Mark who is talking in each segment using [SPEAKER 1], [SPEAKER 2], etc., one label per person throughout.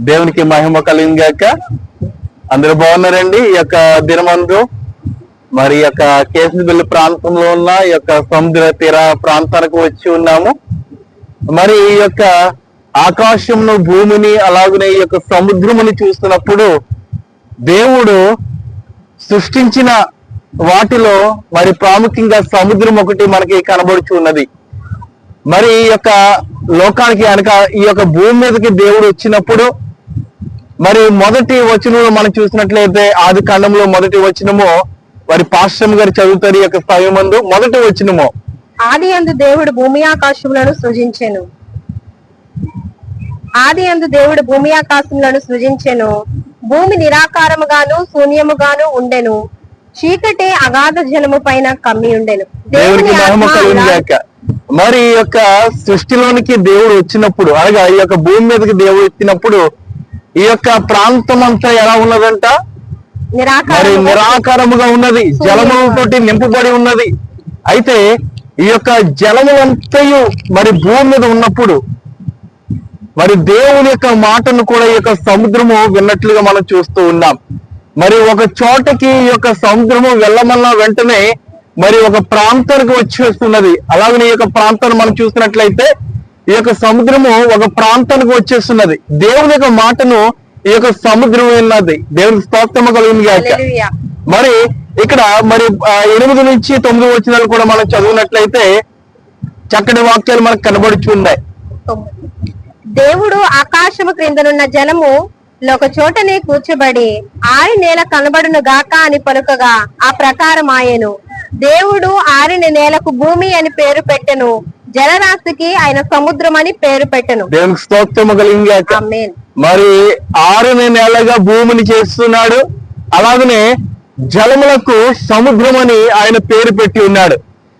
[SPEAKER 1] దేవునికి మహిమ కలిగాక. అందరూ బాగున్నారండి. ఈ యొక్క దినమందు మరి ఈ యొక్క కేసుబిల్లి ప్రాంతంలో ఉన్న ఈ యొక్క సముద్ర తీర ప్రాంతానికి వచ్చి ఉన్నాము. మరి ఈ యొక్క ఆకాశంను, భూమిని, అలాగనే ఈ యొక్క సముద్రముని చూస్తున్నప్పుడు దేవుడు సృష్టించిన వాటిలో మరి ప్రాముఖ్యంగా సముద్రం ఒకటి మనకి కనబడుచు ఉన్నది. మరి ఈ యొక్క లోకానికి అనక ఈ యొక్క భూమి మీదకి దేవుడు వచ్చినప్పుడు మరి మొదటి వచనంలో మనం చూసినట్లయితే ఆది కాండంలో మొదటి వచనము మరి పాశ్రం గారు చదువుతారు. ఈ యొక్క స్థాయి మందు మొదటి వచనము,
[SPEAKER 2] ఆది యందు దేవుడు భూమి ఆకాశములను సృజించెను. ఆది యందు దేవుడు భూమి ఆకాశములను సృజించెను. భూమి నిరాకారముగాను శూన్యముగాను ఉండెను. చీకటి అగాధ జలము పైన కమ్మి ఉండెను.
[SPEAKER 1] దేవునికి మహిమ కలుగుగాక. మరి ఈ యొక్క సృష్టిలోనికి దేవుడు వచ్చినప్పుడు, అనగా ఈ యొక్క భూమి మీదకి దేవుడు వచ్చినప్పుడు ఈ యొక్క ప్రాంతం అంతా ఎలా ఉన్నదంట? మరి నిరాకారముగా ఉన్నది, జలములతోటి నింపబడి ఉన్నది. అయితే ఈ యొక్క జలములంతయు మరి భూమి మీద ఉన్నప్పుడు మరి దేవుని యొక్క మాటను కూడా ఈ యొక్క సముద్రము విన్నట్లుగా మనం చూస్తూ ఉన్నాం. మరి ఒక చోటకి ఈ యొక్క సముద్రము వెళ్ళమన్నా వెంటనే మరి ఒక ప్రాంతానికి వచ్చేస్తున్నది. అలాగే ఈ యొక్క ప్రాంతాన్ని మనం చూసినట్లయితే ఈ యొక్క సముద్రము ఒక ప్రాంతానికి వచ్చేస్తున్నది. దేవుని యొక్క మాటను ఈ యొక్క సముద్రం విన్నది. దేవునికి స్తోత్రము కలుగుగాక. మరి ఇక్కడ మరి 8 నుంచి 9 వచనాలు కూడా మనం చదివినట్లయితే చక్కటి వాక్యాలు మనకు కనబడుచున్నాయి.
[SPEAKER 2] దేవుడు ఆకాశము క్రిందనున్న జలము ఒక చోటనే కూర్చబడి ఆరి నేల కనబడును గాక అని పలుకగా ఆ ప్రకారం ఆయను. దేవుడు ఆరిన నేలకు భూమి అని పేరు పెట్టెను. జలరాశికి ఆయన సముద్రం అని పేరు పెట్టెను.
[SPEAKER 1] దేవునికి స్తోత్రము కలుగుగాక. మరి ఆరిన నేలగా భూమిని చేస్తున్నాడు. అలాగనే జలములకు సముద్రం అని ఆయన పేరు పెట్టి ఉన్నాడు.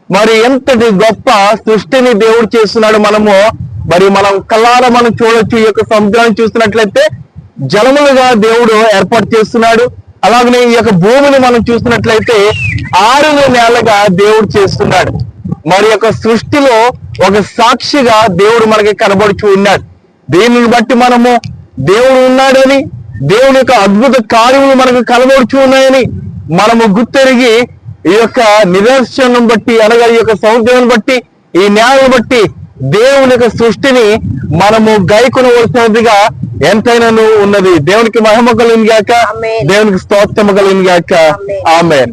[SPEAKER 1] మరి ఎంతటి గొప్ప సృష్టిని దేవుడు చేస్తున్నాడు. మనం కళ్ళారా మనం చూడొచ్చు. ఈ యొక్క సముద్రాన్ని చూస్తున్నట్లయితే జలములుగా దేవుడు ఏర్పాటు చేస్తున్నాడు. అలాగనే ఈ యొక్క భూమిని మనం చూస్తున్నట్లయితే ఆరిన నేలగా దేవుడు చేస్తున్నాడు. మరి యొక్క సృష్టిలో ఒక సాక్షిగా దేవుడు మనకి కనబడుచు ఉన్నాడు. దీనిని బట్టి మనము దేవుడు ఉన్నాడని, దేవుని యొక్క అద్భుత కార్యములు మనకు కనబడుచు ఉన్నాయని మనము గుర్తెరిగి ఈ యొక్క నిదర్శనం బట్టి, అనగా ఈ యొక్క సముద్రాన్ని బట్టి, ఈ నేలను బట్టి దేవుని యొక్క సృష్టిని మనము గైకొనవలసినదిగా ఎంతైనా ఉన్నది. దేవునికి మహిమ కలుగుగాక. దేవునికి స్తోత్రము కలుగుగాక. ఆమేన్.